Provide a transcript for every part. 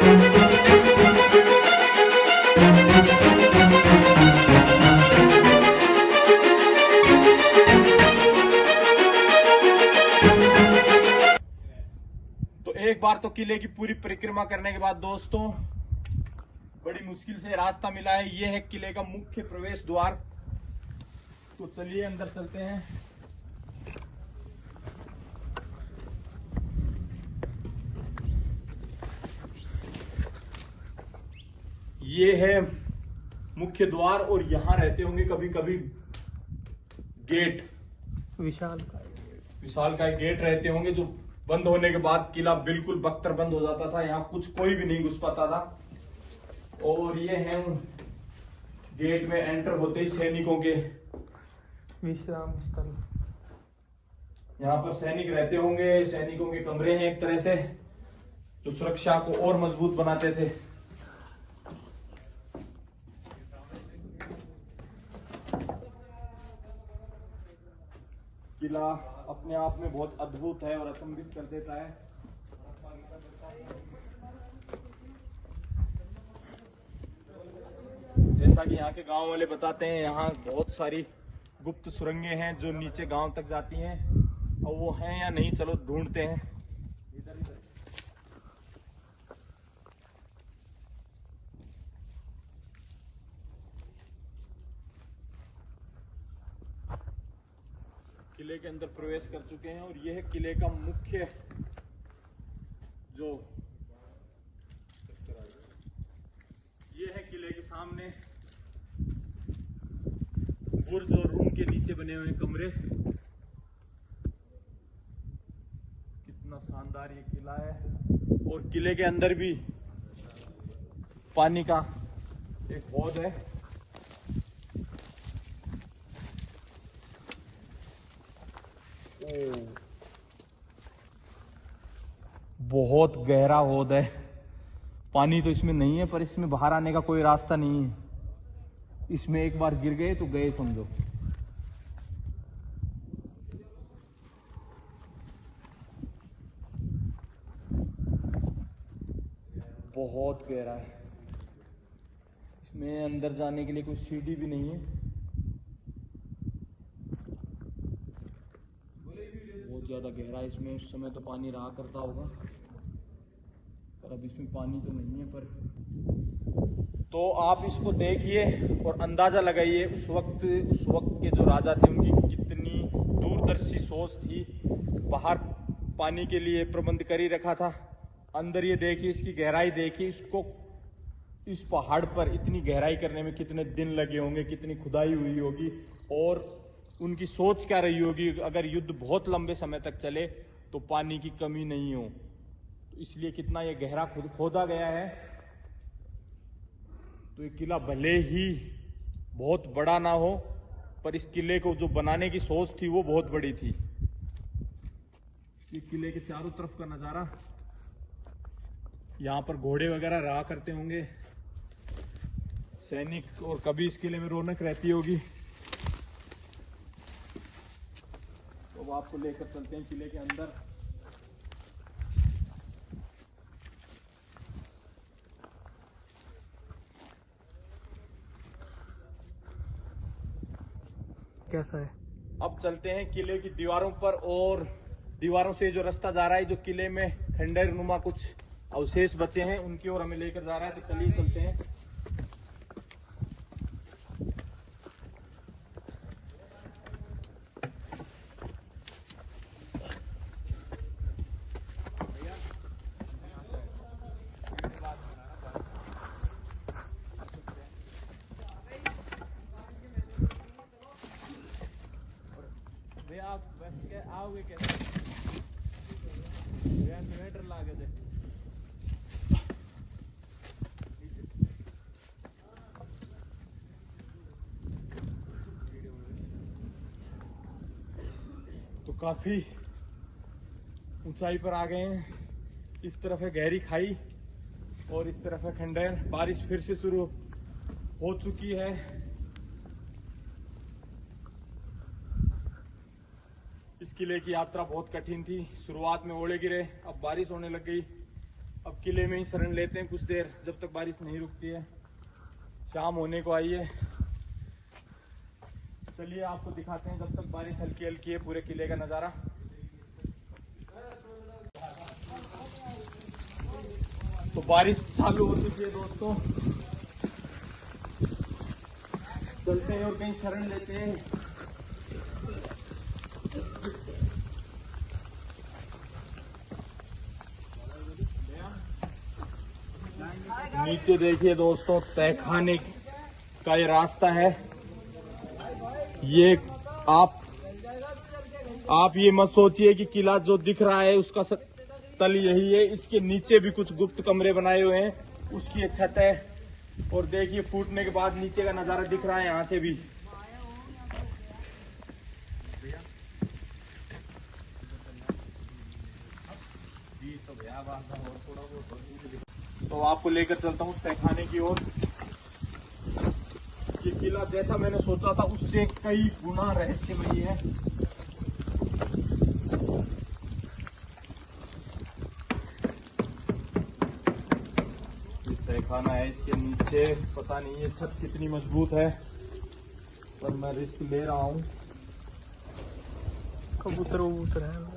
तो एक बार तो किले की पूरी परिक्रमा करने के बाद दोस्तों बड़ी मुश्किल से रास्ता मिला है। ये है किले का मुख्य प्रवेश द्वार। तो चलिए अंदर चलते हैं। ये है मुख्य द्वार और यहाँ रहते होंगे कभी कभी गेट, विशाल का गेट रहते होंगे, जो बंद होने के बाद किला बिल्कुल बख्तर बंद हो जाता था। यहाँ कुछ कोई भी नहीं घुस पाता था। और ये है गेट में एंटर होते ही सैनिकों के विश्राम स्थल। यहाँ पर सैनिक रहते होंगे, सैनिकों के कमरे हैं एक तरह से, जो सुरक्षा को और मजबूत बनाते थे। किला अपने आप में बहुत अद्भुत है और अचंभित कर देता है। जैसा कि यहाँ के गांव वाले बताते हैं, यहाँ बहुत सारी गुप्त सुरंगें हैं जो नीचे गांव तक जाती हैं। और वो हैं या नहीं, चलो ढूंढते हैं। किले के अंदर प्रवेश कर चुके हैं और यह है किले का मुख्य जो ये है किले के सामने बुर्ज और रूम के नीचे बने हुए कमरे। कितना शानदार ये किला है। और किले के अंदर भी पानी का एक हौद है। बहुत गहरा हौद है। पानी तो इसमें नहीं है, पर इसमें बाहर आने का कोई रास्ता नहीं है। इसमें एक बार गिर गए तो गए समझो। बहुत गहरा है। इसमें अंदर जाने के लिए कोई सीढ़ी भी नहीं है। बहुत ज्यादा गहरा है। इसमें उस समय तो पानी रहा करता होगा, पर अब इसमें पानी तो नहीं है। पर तो आप इसको देखिए और अंदाजा लगाइए उस वक्त के जो राजा थे उनकी कितनी दूरदर्शी सोच थी। बाहर पानी के लिए प्रबंध कर ही रखा था, अंदर ये देखिए, इसकी गहराई देखिए। इसको इस पहाड़ पर इतनी गहराई करने में कितने दिन लगे होंगे, कितनी खुदाई हुई होगी और उनकी सोच क्या रही होगी। अगर युद्ध बहुत लंबे समय तक चले तो पानी की कमी नहीं हो, तो इसलिए कितना ये गहरा खोदा गया है। तो ये किला भले ही बहुत बड़ा ना हो, पर इस किले को जो बनाने की सोच थी वो बहुत बड़ी थी। ये किले के चारों तरफ का नजारा, यहाँ पर घोड़े वगैरह रहा करते होंगे सैनिक, और कभी इस किले में रौनक रहती होगी। तो आपको लेकर चलते हैं किले के अंदर। कैसा है? अब चलते हैं किले की दीवारों पर, और दीवारों से जो रास्ता जा रहा है, जो किले में खंडर नुमा कुछ अवशेष बचे हैं, उनकी ओर हमें लेकर जा रहा है। तो चलिए चलते हैं। आप वैसे आओगे कैसे? इन्वर्टर लागे थे। तो काफी ऊंचाई पर आ गए हैं। इस तरफ है गहरी खाई और इस तरफ है खंडर। बारिश फिर से शुरू हो चुकी है। इस किले की यात्रा बहुत कठिन थी। शुरुआत में ओले गिरे, अब बारिश होने लग गई, अब किले में ही शरण लेते हैं कुछ देर, जब तक बारिश नहीं रुकती है। शाम होने को आई है। चलिए आपको दिखाते हैं जब तक बारिश हल्की हल्की है पूरे किले का नज़ारा। तो बारिश चालू हो चुकी है दोस्तों, चलते हैं और कहीं शरण लेते हैं। नीचे देखिए दोस्तों, तहखाने का ये रास्ता है। ये आप ये मत सोचिए कि किला जो दिख रहा है उसका तल यही है। इसके नीचे भी कुछ गुप्त कमरे बनाए हुए हैं, उसकी ये छत है। और देखिए फूटने के बाद नीचे का नजारा दिख रहा है यहाँ से भी। तो आपको लेकर चलता हूँ तहखाने की ओर। ये किला जैसा मैंने सोचा था उससे कई गुना रहस्यमयी है। ये तहखाना है, इसके नीचे पता नहीं ये छत कितनी मजबूत है, पर मैं रिस्क ले रहा हूँ। कबूतर है अंदर।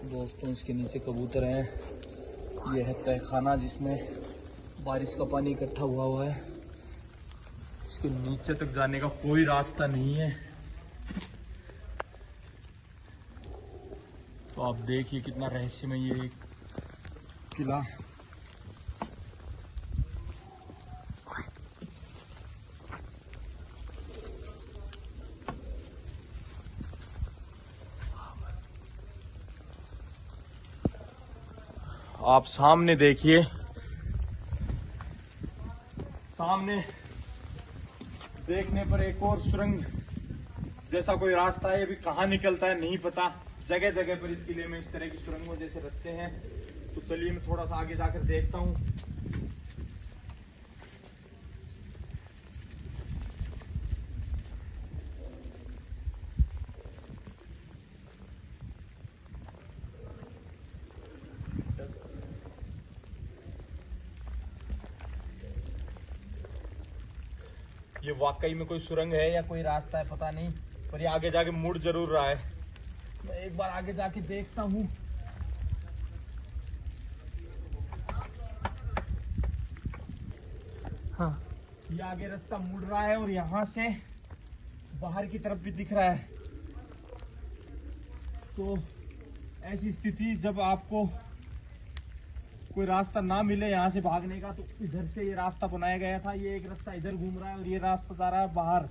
दोस्तों इसके नीचे कबूतर हैं। यह है तहखाना जिसमें बारिश का पानी इकट्ठा हुआ है। इसके नीचे तक जाने का कोई रास्ता नहीं है। तो आप देखिए कितना रहस्यमय ये एक किला। आप सामने देखिए, सामने देखने पर एक और सुरंग जैसा कोई रास्ता है। अभी कहाँ निकलता है नहीं पता। जगह जगह पर इस किले में इस तरह की सुरंगों जैसे रास्ते हैं। तो चलिए मैं थोड़ा सा आगे जाकर देखता हूँ। ये वाकई में कोई सुरंग है या कोई रास्ता है पता नहीं, पर ये आगे जाके मुड़ जरूर रहा है। मैं एक बार आगे जाके देखता हूँ। हाँ, ये आगे रास्ता मुड़ रहा है और यहाँ से बाहर की तरफ भी दिख रहा है। तो ऐसी स्थिति जब आपको कोई रास्ता ना मिले यहाँ से भागने का, तो इधर से ये रास्ता बनाया गया था। ये एक रास्ता इधर घूम रहा है और ये रास्ता जा रहा है बाहर।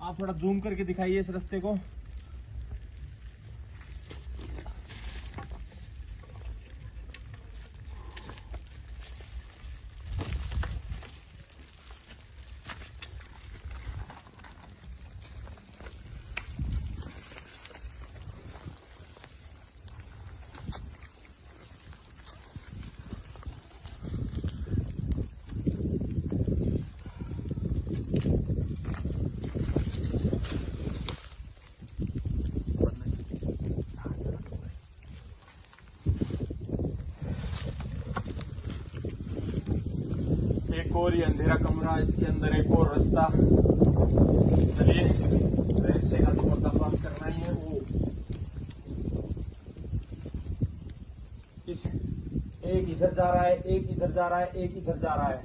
आप थोड़ा जूम करके दिखाइए इस रास्ते को। एक और ये अंधेरा कमरा, इसके अंदर एक और रास्ता। चलिए रहस्य का तो पर्दाफाश करना ही है। वो इस एक इधर जा रहा है, एक इधर जा रहा है, एक इधर जा रहा है।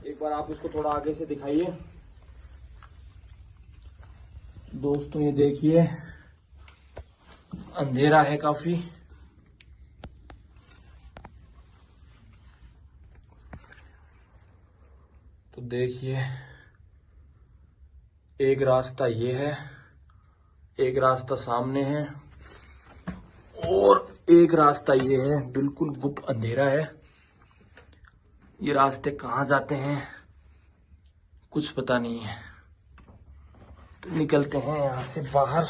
एक बार आप इसको थोड़ा आगे से दिखाइए दोस्तों। ये देखिए अंधेरा है काफी। तो देखिए एक रास्ता ये है, एक रास्ता सामने है और एक रास्ता ये है। बिल्कुल गुप्त अंधेरा है। ये रास्ते कहाँ जाते हैं कुछ पता नहीं है। तो निकलते हैं यहाँ से बाहर।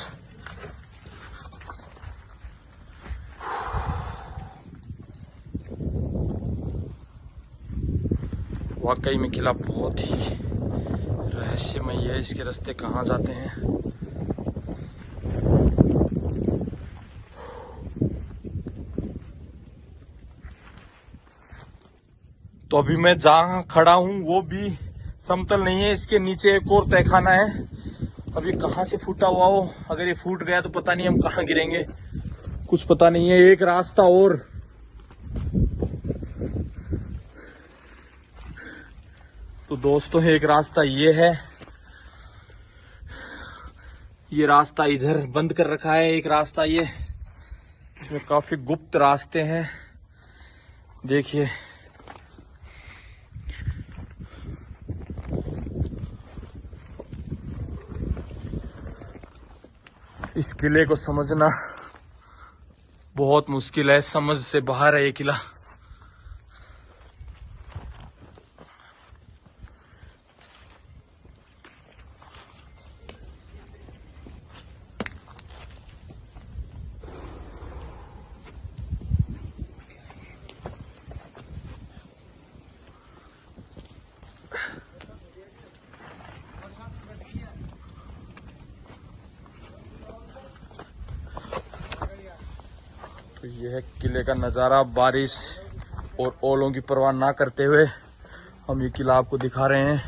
वाकई में किला बहुत ही रहस्यमय है, इसके रास्ते कहाँ जाते हैं। तो अभी मैं जहाँ खड़ा हूँ वो भी समतल नहीं है, इसके नीचे एक और तहखाना है। अभी कहाँ से फूटा हुआ हो, अगर ये फूट गया तो पता नहीं हम कहाँ गिरेंगे, कुछ पता नहीं है। एक रास्ता और, तो दोस्तों एक रास्ता ये है, ये रास्ता इधर बंद कर रखा है। एक रास्ता ये, इसमें काफी गुप्त रास्ते हैं, देखिए। इस किले को समझना बहुत मुश्किल है, समझ से बाहर है ये किला। तो यह है किले का नज़ारा। बारिश और ओलों की परवाह ना करते हुए हम ये किला आपको दिखा रहे हैं।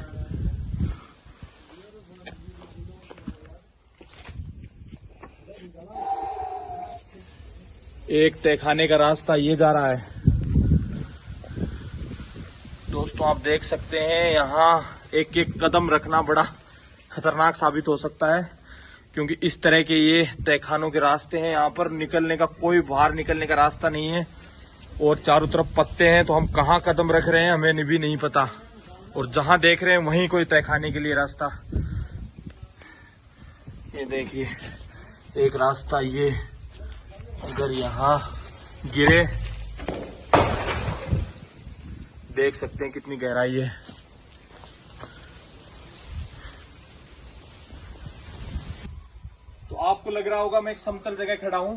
एक तहखाने का रास्ता ये जा रहा है दोस्तों, आप देख सकते हैं। यहाँ एक एक कदम रखना बड़ा खतरनाक साबित हो सकता है, क्योंकि इस तरह के ये तहखानों के रास्ते हैं। यहाँ पर निकलने का, कोई बाहर निकलने का रास्ता नहीं है, और चारों तरफ पत्ते हैं। तो हम कहाँ कदम रख रहे हैं हमें भी नहीं पता, और जहां देख रहे हैं वहीं कोई तहखाने के लिए रास्ता। ये देखिए एक रास्ता, ये अगर यहाँ गिरे, देख सकते हैं कितनी गहराई है। तो आपको लग रहा होगा मैं एक समतल जगह खड़ा हूं,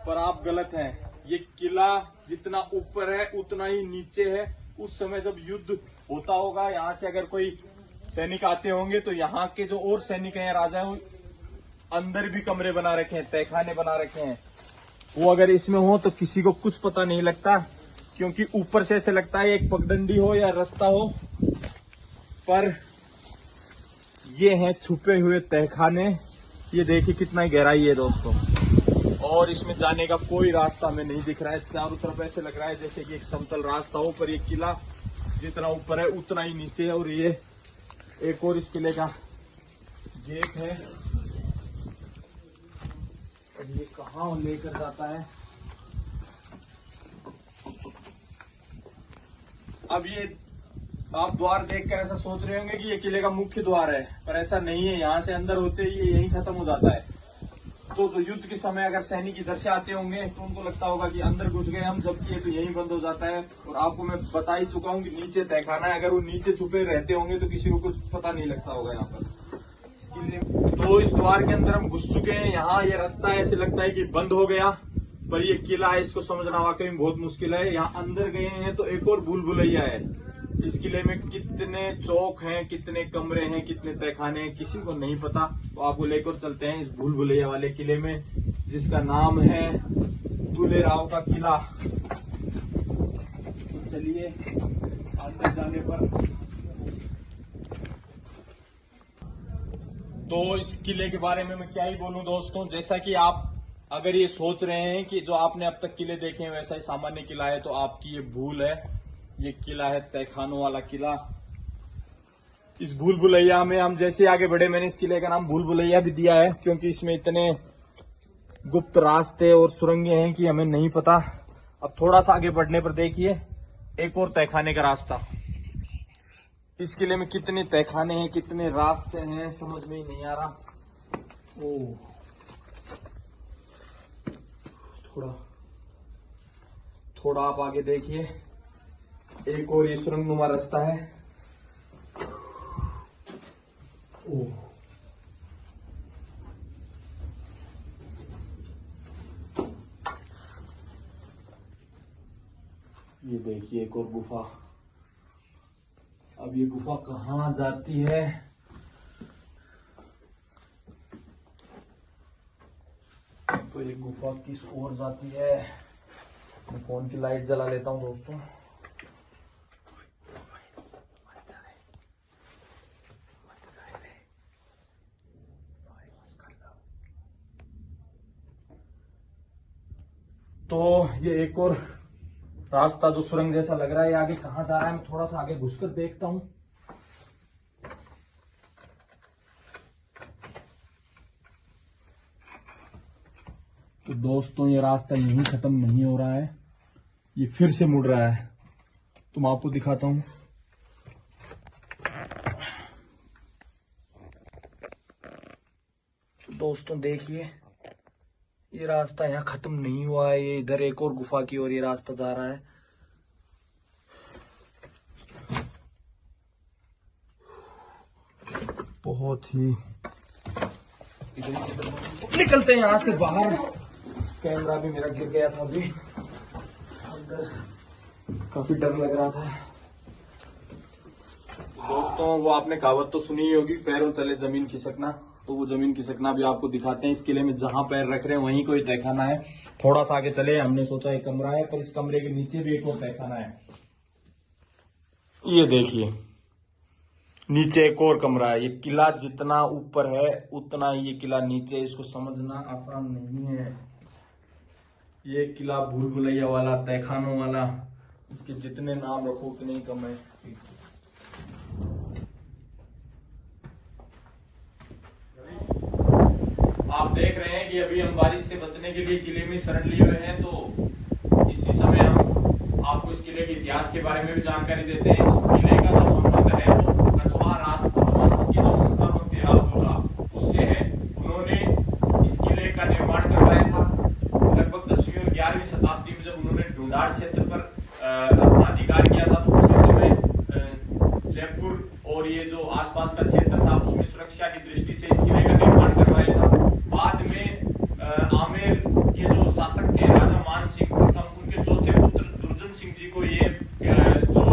पर आप गलत हैं। ये किला जितना ऊपर है उतना ही नीचे है। उस समय जब युद्ध होता होगा, यहाँ से अगर कोई सैनिक आते होंगे तो यहाँ के जो और सैनिक हैं, राजा हैं, अंदर भी कमरे बना रखे हैं, तहखाने बना रखे हैं। वो अगर इसमें हो तो किसी को कुछ पता नहीं लगता, क्योंकि ऊपर से ऐसे लगता है एक पगडंडी हो या रास्ता हो, पर ये हैं छुपे हुए तहखाने। ये देखिए कितना गहराई है दोस्तों, और इसमें जाने का कोई रास्ता हमें नहीं दिख रहा है। चारों तरफ ऐसे लग रहा है जैसे कि एक समतल रास्ता हो, पर ये किला जितना ऊपर है उतना ही नीचे है। और ये एक और इस किले का गेट है, और ये कहाँ लेकर जाता है। अब ये आप द्वार देखकर ऐसा सोच रहे होंगे कि ये किले का मुख्य द्वार है, पर ऐसा नहीं है। यहाँ से अंदर होते ही ये यहीं खत्म हो जाता है। तो युद्ध के समय अगर सैनिक इधर से आते होंगे तो उनको लगता होगा कि अंदर घुस गए हम, जबकि ये तो यहीं बंद हो जाता है। और आपको मैं बता ही चुका हूँ कि नीचे तहखाना है, अगर वो नीचे छुपे रहते होंगे तो किसी को कुछ पता नहीं लगता होगा यहाँ पर। तो इस द्वार के अंदर हम घुस चुके हैं। यहाँ ये रास्ता ऐसे लगता है कि बंद हो गया, पर ये किला है, इसको समझना वाकई में बहुत मुश्किल है। यहाँ अंदर गए हैं तो एक और भूल भुलैया है। इस किले में कितने चौक हैं, कितने कमरे हैं, कितने तहखाने हैं, किसी को नहीं पता। तो आपको लेकर चलते हैं इस भूल भुलैया वाले किले में, जिसका नाम है दुले राव का किला। तो चलिए अंदर जाने पर, तो इस किले के बारे में मैं क्या ही बोलूं दोस्तों। जैसा कि आप अगर ये सोच रहे हैं कि जो आपने अब तक किले देखे हैं वैसा ही सामान्य किला है, तो आपकी ये भूल है। ये किला है तहखानों वाला किला। इस भूल भुलैया में हम जैसे आगे बढ़े, मैंने इस किले का नाम भूल भुलैया भी दिया है, क्योंकि इसमें इतने गुप्त रास्ते और सुरंगें हैं कि हमें नहीं पता। अब थोड़ा सा आगे बढ़ने पर देखिए एक और तहखाने का रास्ता। इस किले में कितने तहखाने हैं, कितने रास्ते हैं, समझ में ही नहीं आ रहा। ओह, थोड़ा आप आगे देखिए, एक और ये सुरंगनुमा रास्ता है। ओह, ये देखिए एक और गुफा। अब ये गुफा कहाँ जाती है तो ये गुफा किस ओर जाती है, मैं फोन की लाइट जला लेता हूँ दोस्तों। तो ये एक और रास्ता जो सुरंग जैसा लग रहा है, ये आगे कहाँ जा रहा है, मैं थोड़ा सा आगे घुसकर देखता हूँ। तो दोस्तों ये रास्ता यहीं खत्म नहीं हो रहा है, ये फिर से मुड़ रहा है। तो मैं आपको दिखाता हूँ। तो दोस्तों देखिए, ये रास्ता यहाँ खत्म नहीं हुआ है, ये इधर एक और गुफा की ओर ये रास्ता जा रहा है। बहुत ही निकलते हैं यहाँ से बाहर। कैमरा भी मेरा गिर गया था अभी, अंदर काफी डर लग रहा था। दोस्तों वो आपने कहावत तो सुनी ही होगी, पैरों तले जमीन खिसकना। तो वो जमीन खिसकना भी आपको दिखाते हैं। इस किले में जहां पैर रख रहे हैं वहीं कोई तहखाना है। थोड़ा सा आगे चले, हमने सोचा एक कमरा है, पर इस कमरे के नीचे भी एक और तहखाना है। ये देखिए नीचे एक और कमरा है। ये किला जितना ऊपर है उतना ही ये किला नीचे, इसको समझना आसान नहीं है। ये किला भूल भुलैया वाला, तहखानों वाला, इसके जितने नाम रखो उतने ही कम है। आप देख रहे हैं कि अभी हम बारिश से बचने के लिए किले में शरण लिए हुए हैं। तो इसी समय हम आपको इस किले के इतिहास के बारे में भी जानकारी देते हैं। इस किले का जो संबंध है वो कछवाहा राजपूत वंश के जो संस्थापक थे राजदोला, उससे है। उन्होंने इस किले का निर्माण करवाया था लगभग 10वीं और 11वीं शताब्दी में। जब उन्होंने ढूंढाड़ क्षेत्र पर अपना अधिकार किया था, तो उसी समय जयपुर और ये जो आसपास का क्षेत्र था उसमें सुरक्षा की दृष्टि से इस किले का निर्माण करवाया था। बाद में आमेर के जो शासक थे राजा मान सिंह प्रथम, उनके चौथे पुत्र दुर्जन सिंह जी को ये जो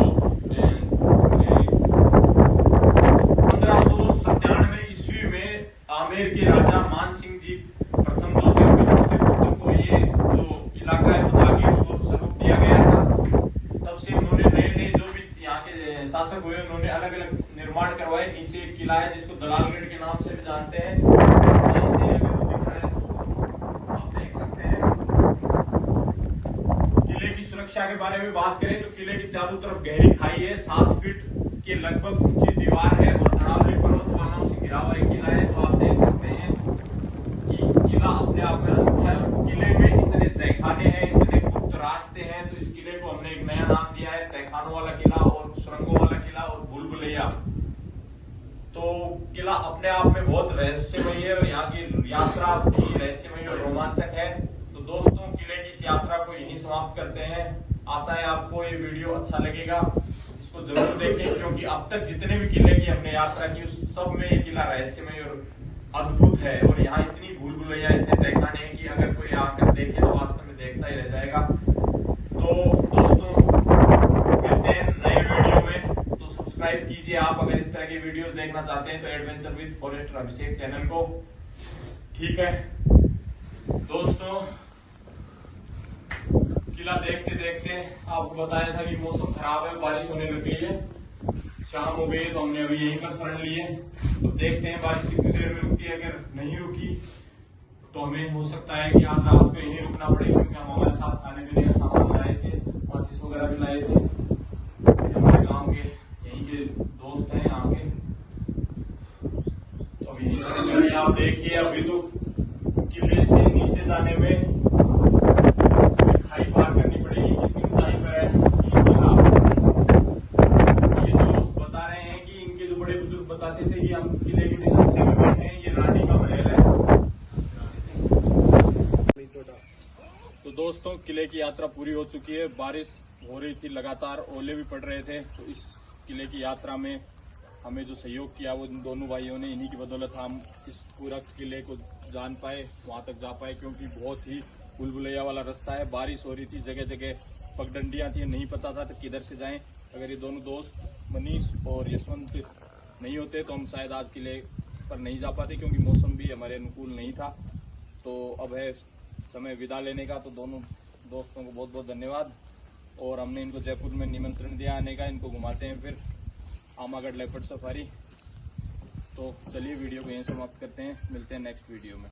1597 ईस्वी में आमेर के राजा मान सिंह जी प्रथम जो थे, उनके चौथे पुत्र को ये जो इलाका है वो जागीर स्वरूप दिया गया था। तब से उन्होंने नए नए जो भी यहाँ के शासक हुए, उन्होंने अलग अलग निर्माण करवाए। नीचे एक किला है जिसको दलालगढ़ के नाम से भी जानते हैं। आप देख सकते हैं। किले की सुरक्षा के बारे में बात करें तो किले की चारों तरफ गहरी खाई है, 7 फीट के लगभग ऊंची दीवार है और अरावली पर्वतमालाओं से घिरा हुआ एक किला है। तो आप देख सकते हैं कि किला अपने आप में अनूठा है। किले में इतने तहखाने हैं, इतने गुप्त रास्ते हैं, तो इस किले को हमने एक नया नाम दिया है, तहखानों वाला किला और सुरंगों वाला किला और भूल भुलैया। तो किला अपने आप में बहुत रहस्यमयी है और यहाँ की यात्रा भी रहस्यमयी और रोमांचक है। तो दोस्तों किले की इस यात्रा को यहीं समाप्त करते हैं। आशा है आपको ये वीडियो अच्छा लगेगा, इसको जरूर देखें, क्योंकि अब तक जितने भी किले की हमने यात्रा की उस सब में ये किला रहस्यमयी और अद्भुत है। और यहाँ इतनी भूल भुलैया, इतने तहखाने हैं कि अगर कोई आकर देखे तो वास्तव में देखता ही रह जाएगा। तो दोस्तों मिलते हैं नए वीडियो में, तो सब्सक्राइब कीजिए आप अगर इस तरह की वीडियोस देखना चाहते हैं तो adventure with forester Abhishek channel को। ठीक है दोस्तों, किला देखते देखते आपको बताया था कि मौसम खराब है, बारिश होने लग गई है, शाम हो गई, तो हमने अभी यहीं पर शरण लिए। तो देखते हैं बारिश कितनी देर में रुकती है। अगर नहीं रुकी तो हमें हो सकता है कि आज रात को यहीं रुकना पड़े, क्योंकि हम हमारे साथ खाने पीने का सामान लाए थे, माचिस वगैरह भी लाए थे। हमारे गांव के यहीं के दोस्त हैं यहाँ के, तो अब यहीं आप देखिए। अभी तो किले से नीचे जाने में खाई पार करनी पड़ेगी, कितनी ऊंचाई पर है ये जो बता रहे हैं कि इनके जो बड़े बुजुर्ग बताते थे कि हम किले के जिस हिस्से में बैठे हैं ये रानी का महल है। तो दोस्तों किले की यात्रा पूरी हो चुकी है। बारिश हो रही थी लगातार, ओले भी पड़ रहे थे। तो इस किले की यात्रा में हमें जो सहयोग किया वो इन दोनों भाइयों ने, इन्हीं की बदौलत हम इस पूरा किले को जान पाए, वहां तक जा पाए, क्योंकि बहुत ही भूल भुलैया वाला रास्ता है। बारिश हो रही थी, जगह जगह पगडंडियां थी, नहीं पता था तो किधर से जाएं। अगर ये दोनों दोस्त मनीष और यशवंत नहीं होते तो हम शायद आज किले पर नहीं जा पाते, क्योंकि मौसम भी हमारे अनुकूल नहीं था। तो अब है समय विदा लेने का। तो दोनों दोस्तों को बहुत बहुत धन्यवाद। और हमने इनको जयपुर में निमंत्रण दिया आने का, इनको घुमाते हैं फिर आमागढ़ लेपर्ड सफारी। तो चलिए वीडियो को यहीं समाप्त करते हैं, मिलते हैं नेक्स्ट वीडियो में।